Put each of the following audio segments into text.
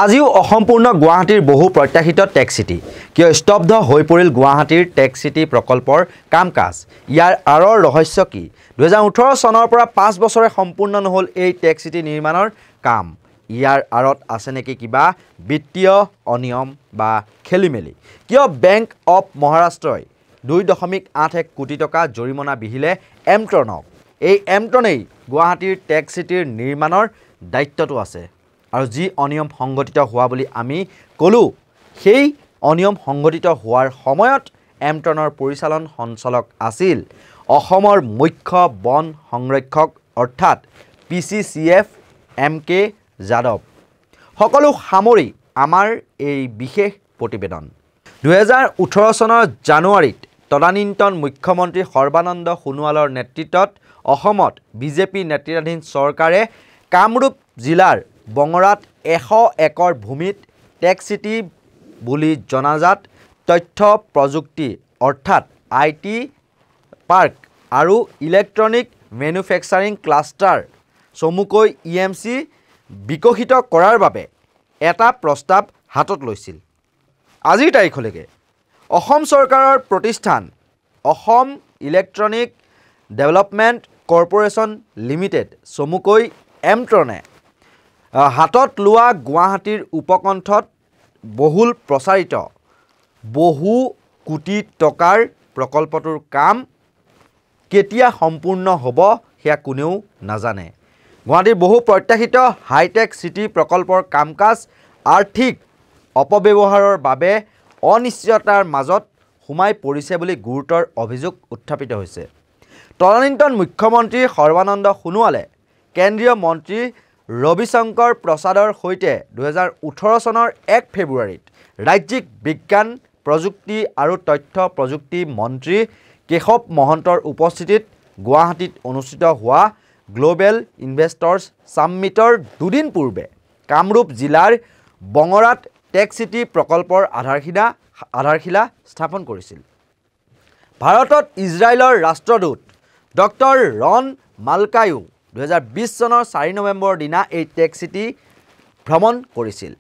আজিও অসম্পূৰ্ণ গুৱাহাটীৰ বহু প্ৰত্যাশিত টেক সিটি কিয় স্তব্ধ হৈ পৰিল গুৱাহাটীৰ টেক সিটি প্ৰকল্পৰ কাম-কাজ ইয়াৰ আৰৰ ৰহস্য কি 2018 চনৰ পৰা 5 বছৰে সম্পূৰ্ণ নহল এই টেক সিটি নিৰ্মাণৰ কাম ইয়াৰ আৰত আছে নেকি কিবা বিত্তীয় অনিয়ম বা খেলিমেলি কিয় বেংক অফ মহাৰাষ্ট্ৰই 2.81 কোটি টকা জৰিমনা বিহিলে এমট্ৰনক এই এমট্ৰনেই গুৱাহাটীৰ টেক সিটিৰ নিৰ্মাণৰ দায়িত্বটো আছে আৰু যি অনিয়ম সংগঠিত হোৱা বুলি আমি কলো সেই অনিয়ম সংগঠিত হোৱাৰ সময়ত এমট্ৰনৰ পৰিচালন সঞ্চালক আছিল অসমৰ মুখ্য বন সংৰক্ষক অৰ্থাৎ PCCF MK যাদৱ সকলো সামৰি আমাৰ এই বিশেষ প্ৰতিবেদন 2018 চনৰ জানুৱাৰীত তদানীন্তন মুখ্যমন্ত্ৰী সৰ্বানন্দ সোণোৱালৰ নেতৃত্বত অসমত বিজেপি নেতৃত্বাধীন চৰকাৰে কামৰূপ জিলাৰ বঙৰাত 100 একৰ ভূমিত টেক সিটি বুলি জনাজাত তথ্য প্ৰযুক্তি অৰ্থাৎ IT পাৰ্ক আৰু ইলেক্ট্ৰনিক মেনুফেকচাৰিং ক্লাষ্টাৰ চমুকৈ EMC বিকশিত কৰাৰ বাবে এটা প্ৰস্তাৱ হাতত লৈছিল আজিৰ তাৰিখলৈকে অসম চৰকাৰৰ প্ৰতিষ্ঠান Assam electronic development corporation limited চমুকৈ এমট্ৰনে হাতত লোৱা গুৱাহাটীৰ উপকণ্ঠত বহুল প্ৰচাৰিত বহু কোটি টকাৰ প্ৰকল্পটোৰ কাম কেতিয়া সম্পূৰ্ণ হ'ব সেয়া কোনেও নাজানে গুৱাহাটীৰ বহু প্ৰত্যাশিত হাইটেক সিটি প্ৰকল্পৰ কাম-কাজ আৰ্থিক অপব্যৱহাৰৰ বাবে অনিশ্চয়তাৰ মাজত সোমাই পৰিছে বুলি গুৰুতৰ অভিযোগ উত্থাপিত হৈছে তদানীন্তন মুখ্যমন্ত্ৰী সৰ্বানন্দ সোণোৱালে কেন্দ্ৰীয় মন্ত্ৰী ৰবিশংকৰ প্ৰসাদৰ সৈতে 2018 চনৰ 1 ফেব্ৰুৱাৰীত ৰাজ্যিক বিজ্ঞান প্ৰযুক্তি আৰু তথ্য প্ৰযুক্তি মন্ত্ৰী কেশৱ মহন্তৰ উপস্থিতিত গুৱাহাটীত অনুষ্ঠিত হোৱা গ্লোবেল ইনভেষ্টৰ্ছ সামিটৰ দুদিন পূৰ্বে কামৰূপ জিলাৰ বঙৰাত টেক সিটি প্ৰকল্পৰ আধাৰশিলা স্থাপন কৰিছিল ভাৰতত ইজৰাইলৰ ৰাষ্ট্ৰদূত ডক্টৰ ৰন মালকায়ো 2020 চনৰ 4 নৱেম্বৰ দিনা এই টেক সিটি ভ্ৰমণ কৰিছিল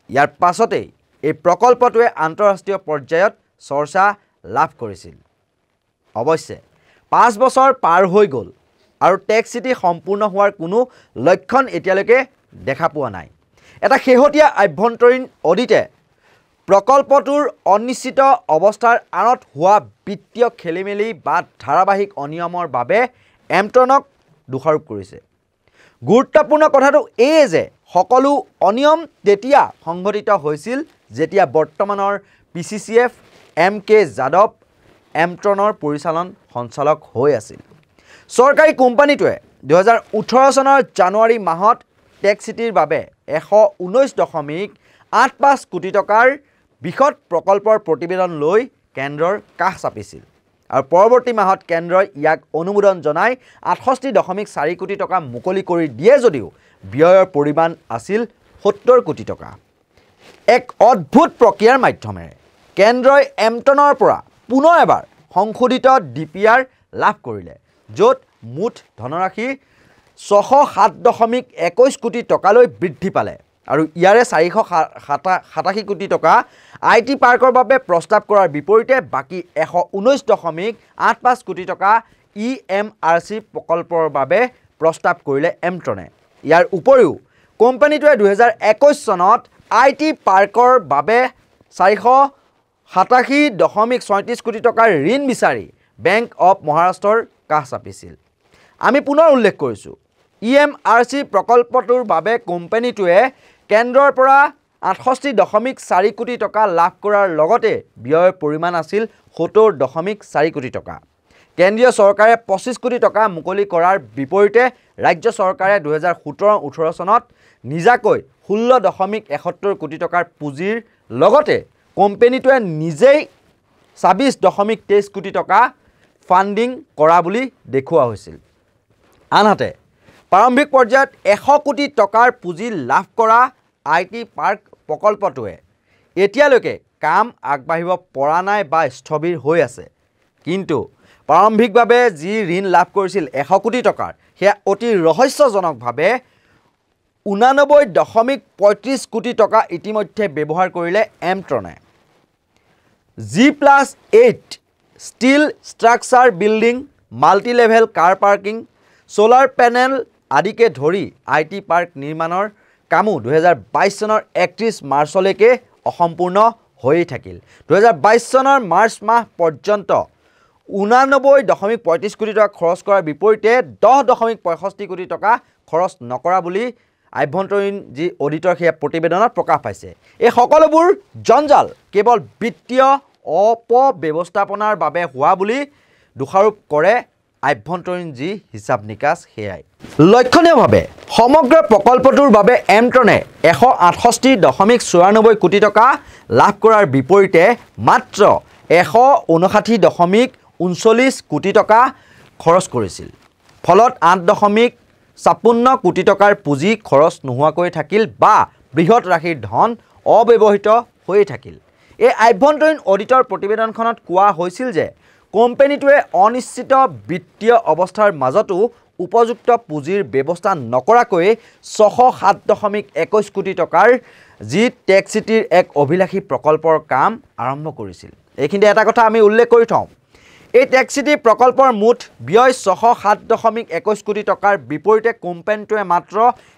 ইয়াৰ পাছতেই এই প্ৰকল্পটোৱে আন্তঃৰাষ্ট্ৰীয় পৰ্যায়ত চৰ্চা লাভ কৰিছিল অৱশ্যে 5 বছৰ পাৰ হৈ গ'ল আৰু টেক সিটি সম্পূৰ্ণ হোৱাৰ কোনো লক্ষণ এতিয়ালৈকে দেখা পোৱা নাই এটা শেহতীয়া আভ্যন্তৰীণ অডিটে প্ৰকল্পটোৰ অনিশ্চিত অৱস্থাৰ আঁৰত হোৱা বিত্তীয় খেলিমেলি বা ধাৰাবাহিক অনিয়মৰ বাবে এমট্ৰনক দোষাৰোপ কৰিছে গুৰুত্বপূৰ্ণ কথাটো এই যে সকলো অনিয়ম তেতিয়া সংঘটিত হৈছিল যেতিয়া বৰ্তমানৰ PCCF MK যাদৱ এমট্ৰনৰ পৰিচালন সঞ্চালক হৈ আছিল চৰকাৰী কোম্পানীটোৱে 2018 চনৰ জানুৱাৰী মাহত টেক সিটিৰ বাবে 119.85 কোটি টকাৰ বৃহৎ প্ৰকল্পৰ প্ৰতিবেদন লৈ কেন্দ্ৰৰ কাষ চাপিছিল আৰু পৰৱৰ্তী মাহত কেন্দ্ৰই ইয়াক অনুমোদন জনাই 68.4 কোটি টকা মুকলি কৰি দিয়ে যদিও ব্যয়ৰ পৰিমাণ আছিল 70 কোটি টকা এক অদ্ভুত প্ৰক্ৰিয়াৰ মাধ্যমেৰে কেন্দ্ৰই এমট্ৰনৰ পৰা পুনৰ এবাৰ সংশোধিত DPR লাভ কৰিলে য'ত মুঠ ধনৰাশি 607.21 কোটি টকালৈ বৃদ্ধি পালে আৰু ইয়াৰে 487 কোটি টকা IT পাৰ্কৰ বাবে প্ৰস্তাৱ কৰাৰ বিপৰীতে বাকি 119.85 কোটি টকা EMRC প্ৰকল্পৰ বাবে প্ৰস্তাৱ কৰিলে এমট্ৰনে ইয়াৰ উপৰিও কোম্পানীটোৱে 2021 চনত IT পাৰ্কৰ বাবে 487.37 কোটি টকাৰ ঋণ বিচাৰি বেংক অফ মহাৰাষ্ট্ৰৰ কাষ চাপিছিল আমি পুনৰ উল্লেখ কৰিছো EMRC প্ৰকল্পটোৰ বাবে কোম্পানীটোৱে কেন্দ্ৰৰ পৰা 68.4 কোটি টকা লাভ কৰাৰ লগতে ব্যয়ৰ পৰিমাণ আছিল 70.4 কোটি টকা কেন্দ্ৰীয় চৰকাৰে 25 কোটি টকা মুকলি কৰাৰ বিপৰীতে ৰাজ্য চৰকাৰে 2017-18 চনত নিজাকৈ 16.71 কোটি টকাৰ পুঁজিৰ লগতে কোম্পানীটোৱে নিজেই 26.23 কোটি টকা ফান্ডিং কৰা বুলি দেখুওৱা হৈছিল আনহাতে প্ৰাৰম্ভিক পৰ্যায়ত 100 কোটি টকাৰ পুঁজি লাভ কৰা IT পাৰ্ক প্ৰকল্পটোৱে এতিয়ালৈকে কাম আগবাঢ়িব পৰা নাই বা স্থবিৰ হৈ আছে কিন্তু প্ৰাৰম্ভিকভাৱে যি ঋণ লাভ কৰিছিল 100 কোটি টকাৰ সেয়া অতি ৰহস্যজনকভাৱে 89.35 কোটি টকা ইতিমধ্যে ব্যৱহাৰ কৰিলে এমট্ৰনে G+8 steel structure building multi level car parking solar panel আদিকে ধৰি আইটি পাৰ্ক নিৰ্মাণৰ কামো 2022 চনৰ 31 মাৰ্চলৈকে অসম্পূৰ্ণ হৈ থাকিল 2022 চনৰ মাৰ্চ মাহ পৰ্যন্ত 89.35 কোটি টকা খৰচ কৰাৰ বিপৰীতে 10.65 কোটি টকা খৰচ নকৰা বুলি আভ্যন্তৰীণ যি অডিটৰ সেই প্ৰতিবেদনত প্ৰকাশ পাইছে এই সকলোবোৰ জঞ্জাল কেৱল বিত্তীয় অপব্যৱস্থাপনাৰ বাবে হোৱা বুলি দোষাৰোপ কৰে আভ্যন্তৰীণ যি হিচাপ নিকাচ হেয়াই লক্ষণীয়ভাৱে সমগ্ৰ প্ৰকল্পটোৰ বাবে এমট্ৰনে 168.94 কোটি টকা লাভ কৰাৰ বিপৰীতে মাত্ৰ 159.39 কোটি টকা খৰচ কৰিছিল ফলত 8.56 কোটি টকাৰ পুঁজি খৰচ নোহোৱাকৈ থাকিল বা বৃহৎ ৰাশিৰ ধন অব্যৱহৃত হৈ থাকিল এই আভ্যন্তৰীণ অডিটৰ প্ৰতিবেদনখনত কোৱা হৈছিল যে কোম্পানীটোৱে অনিশ্চিত বিত্তীয় অৱস্থাৰ মাজতো উপযুক্ত পুঁজিৰ ব্যৱস্থা নকৰাকৈ 607.21 কোটি টকাৰ যি টেক চিটিৰ এক অভিলাষী প্ৰকল্পৰ কাম আৰম্ভ কৰিছিল এইখিনি এটা কথা আমি উল্লেখ কৰি থওঁ এই টেক চিটি প্ৰকল্পৰ মুঠ ব্যয় 607.21 কোটি টকাৰ বিপৰীতে কোম্পানীটোৱে মাত্ৰ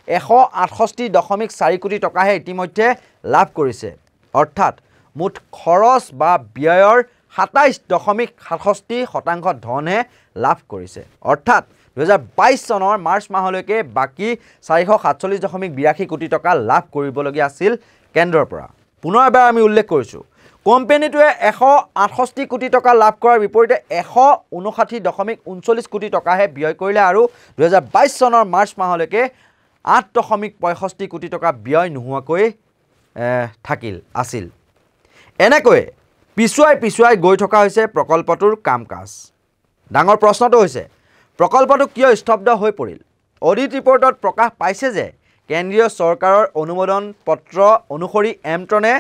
168.4 কোটি টকাহে ইতিমধ্যে লাভ কৰিছে অৰ্থাৎ মুঠ খৰচ বা ব্যয়ৰ 27.67% ধনহে লাভ কৰিছে অৰ্থাৎ 2022 চনৰ মাৰ্চ মাহলৈকে বাকি 447.82 কোটি টকা লাভ কৰিবলগীয়া আছিল কেন্দ্ৰৰ পৰা পুনৰ এবাৰ আমি উল্লেখ কৰিছো কোম্পানীটোৱে 168 কোটি টকা লাভ কৰাৰ বিপৰীতে 159.39 কোটি টকাহে ব্যয় কৰিলে আৰু 2022 চনৰ মাৰ্চ মাহলৈকে 8.65 কোটি টকা ব্যয় নোহোৱাকৈ আছিল এনেকৈ পিছুৱাই গৈ থকা হৈছে প্ৰকল্পটোৰ কাম-কাজ ডাঙৰ প্ৰশ্নটো হৈছে প্ৰকল্পটো কিয় স্তব্ধ হৈ পৰিল অডিট ৰিপৰ্টত প্ৰকাশ পাইছে যে কেন্দ্ৰীয় চৰকাৰৰ অনুমোদন পত্ৰ অনুসৰি এমট্ৰনে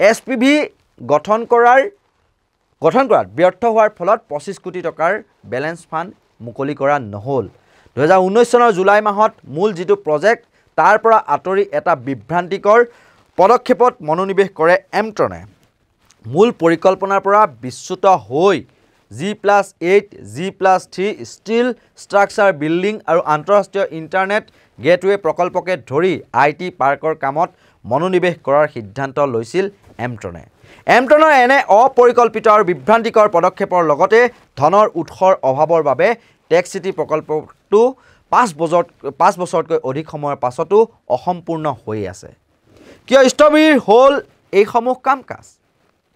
এছপিভি গঠন কৰাত ব্যৰ্থ হোৱাৰ ফলত 25 কোটি টকাৰ বেলেন্স ফাণ্ড মুকলি কৰা নহল 2019 চনৰ জুলাই মাহত মূল যিটো প্ৰজেক্ট তাৰ পৰা আঁতৰি এটা বিভ্ৰান্তিকৰ পদক্ষেপত মনোনিৱেশ কৰে এমট্ৰনে মূল পৰিকল্পনাৰ পৰা বিচ্যুত হৈ G+8 G+3 still structure building আৰু আন্তঃৰাষ্ট্ৰীয় ইণ্টাৰনেট গেটৱে প্ৰকল্পকে ধৰি আইটি পাৰ্কৰ কামত মনোনিৱেশ কৰাৰ সিদ্ধান্ত লৈছিল এমট্ৰনৰ এনে অপৰিকল্পিত আৰু বিভ্ৰান্তিকৰ পদক্ষেপৰ লগতে ধনৰ উৎসৰ অভাৱৰ বাবে টেক চিটি প্ৰকল্পটো 5 বছৰতকৈ অধিক সময়ৰ পাছতো অসম্পূৰ্ণ হৈ আছে কিয় স্থবিৰ হ'ল এই সমূহ কাম-কাজ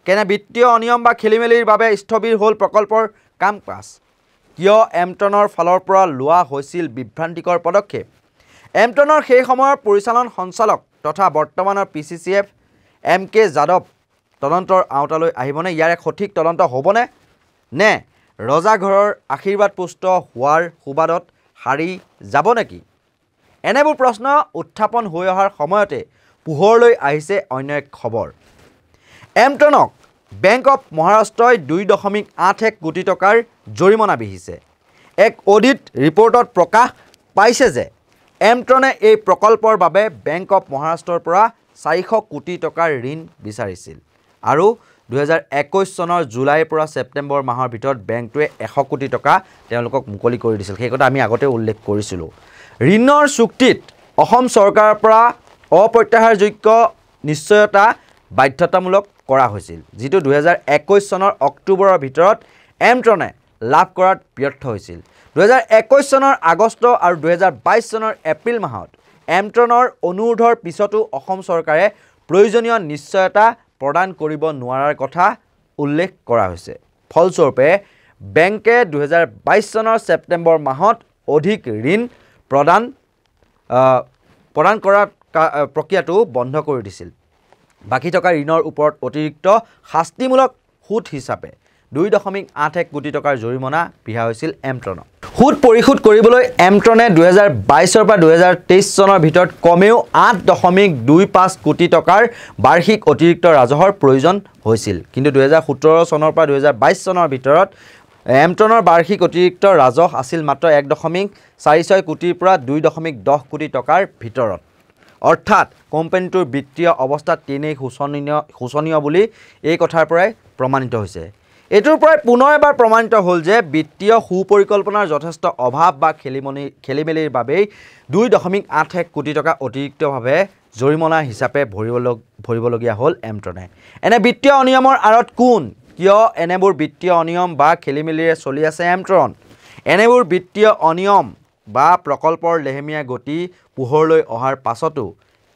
কেনে বিত্তীয় অনিয়ম বা খেলিমেলিৰ বাবে স্থবিৰ হ'ল প্ৰকল্পৰ কাম-কাজ কিয় এমট্ৰনৰ ফালৰ পৰা লোৱা হৈছিল বিভ্ৰান্তিকৰ পদক্ষেপ এমট্ৰনৰ সেই সময়ৰ পৰিচালন সঞ্চালক তথা বৰ্তমানৰ PCCF MK যাদৱ তদন্তৰ আওতালৈ আহিবনে ইয়াৰ এক সঠিক তদন্ত হ'বনে নে ৰজাঘৰৰ আশীৰ্বাদ পুষ্ট হোৱাৰ সুবাদত হাৰি যাব নেকি এনেবোৰ প্ৰশ্ন উত্থাপন হৈ অহাৰ সময়তে পোহৰলৈ আহিছে অন্য এক খবৰ এমট্ৰনক বেংক অফ মহাৰাষ্ট্ৰই 2.81 কোটি টকাৰ জৰিমনা বিহিছে এক অডিট ৰিপৰ্টত প্ৰকাশ পাইছে যে এমট্ৰনে এই প্ৰকল্পৰ বাবে বেংক অফ মহাৰাষ্ট্ৰৰ পৰা 400 কোটি টকাৰ ঋণ বিচাৰিছিল আৰু 2021 চনৰ জুলাইৰ পৰা ছেপ্টেম্বৰ মাহৰ ভিতৰত বেংকটোৱে 100 কোটি টকা তেওঁলোকক মুকলি কৰি দিছিল সেই কথা আমি আগতে উল্লেখ কৰিছিলোঁ ঋণৰ চুক্তিত অসম চৰকাৰৰ পৰা অপ্ৰত্যাহাৰযোগ্য নিশ্চয়তা বাধ্যতামূলক কৰা হৈছিল যিটো 2021 চনৰ অক্টোবৰৰ ভিতৰত এমট্ৰনে লাভ কৰাত ব্যৰ্থ হৈছিল 2021 চনৰ আগষ্ট আৰু 2022 চনৰ এপ্ৰিল মাহত এমট্ৰনৰ অনুৰোধৰ পিছতো অসম চৰকাৰে প্ৰয়োজনীয় নিশ্চয়তা প্ৰদান কৰিব নোৱাৰাৰ কথা উল্লেখ কৰা হৈছে ফলস্বৰূপে বেংকে 2022 চনৰ ছেপ্টেম্বৰ মাহত অধিক ঋণ প্ৰদান কৰাৰ প্ৰক্ৰিয়াটো বন্ধ কৰি দিছিল বাকি থকা ঋণৰ ওপৰত অতিৰিক্ত শাস্তিমূলক সুদ হিচাপে 2.81 কোটি টকাৰ জৰিমনা বিহা হৈছিল এমট্ৰনক সুদ পৰিশোধ কৰিবলৈ এমট্ৰনে 2022 পৰা 2023 চনৰ ভিতৰত কমেও 8.25 কোটি টকাৰ বাৰ্ষিক অতিৰিক্ত ৰাজহৰ প্ৰয়োজন হৈছিল কিন্তু 2017 চনৰ পৰা 2022 চনৰ ভিতৰত এমট্ৰনৰ বাৰ্ষিক অতিৰিক্ত ৰাজহ আছিল মাত্ৰ 1.46 কোটিৰ পৰা 2.10 কোটি টকাৰ ভিতৰত অৰ্থাৎ কোম্পানীটোৰ বিত্তীয় অৱস্থা তেনেই শোচনীয় বুলি এই কথাৰ পৰাই প্ৰমাণিত হৈছে এইটোৰ পৰাই পুনৰ এবাৰ প্ৰমাণিত হ'ল যে বিত্তীয় সুপৰিকল্পনাৰ যথেষ্ট অভাৱ বা খেলিমেলিৰ বাবেই 2.81 কোটি টকা অতিৰিক্তভাৱে জৰিমনা হিচাপে ভৰিবলগীয়া হ'ল এমট্ৰনে এনে বিত্তীয় অনিয়মৰ আঁৰত কোন কিয় এনেবোৰ বিত্তীয় অনিয়ম বা খেলিমেলিৰে চলি আছে এমট্ৰন এনেবোৰ বিত্তীয় অনিয়ম বা প্ৰকল্পৰ লেহেমীয়া গতি পোহৰলৈ অহাৰ পাছতো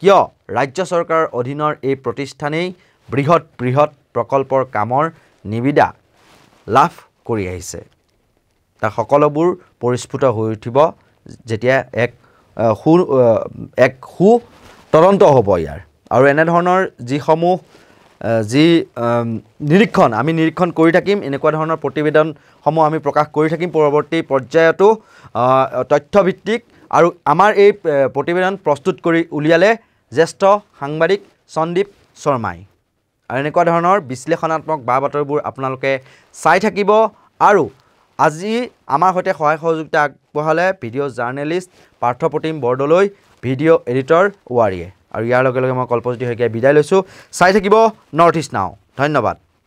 কিয় ৰাজ্য চৰকাৰৰ অধীনৰ এই প্ৰতিষ্ঠানেই বৃহৎ প্ৰকল্পৰ কামৰ নিবিদা লাভ কৰি আহিছে তাৰ সকলোবোৰ পৰিস্ফুট হৈ উঠিব যেতিয়া এক তদন্ত হ'ব ইয়াৰ আৰু এনে ধৰণৰ যিসমূহ আমি নিৰীক্ষণ কৰি থাকিম এনেকুৱা ধৰণৰ প্ৰতিবেদনসমূহ আমি প্ৰকাশ কৰি থাকিম পৰৱৰ্তী পৰ্যায়তো তথ্যভিত্তিক আৰু আমাৰ এই প্ৰতিবেদন প্ৰস্তুত কৰি উলিয়ালে জ্যেষ্ঠ সাংবাদিক সন্দীপ শৰ্মাই আৰু এনেকুৱা ধৰণৰ বিশ্লেষণাত্মক বাতৰিবোৰ আপোনালোকে চাই থাকিব আৰু আজি আমাৰ সৈতে সহায় সহযোগিতা আগবঢ়ালে video' journalist Parthapratim Bordoloi video' editor ৱাৰিয়ে আৰু ইয়াৰ লগে লগে মই কল্পজ্যোতি শইকীয়াই বিদায় লৈছোঁ চাই থাকিব নৰ্থ ইষ্ট নাও ধন্যবাদ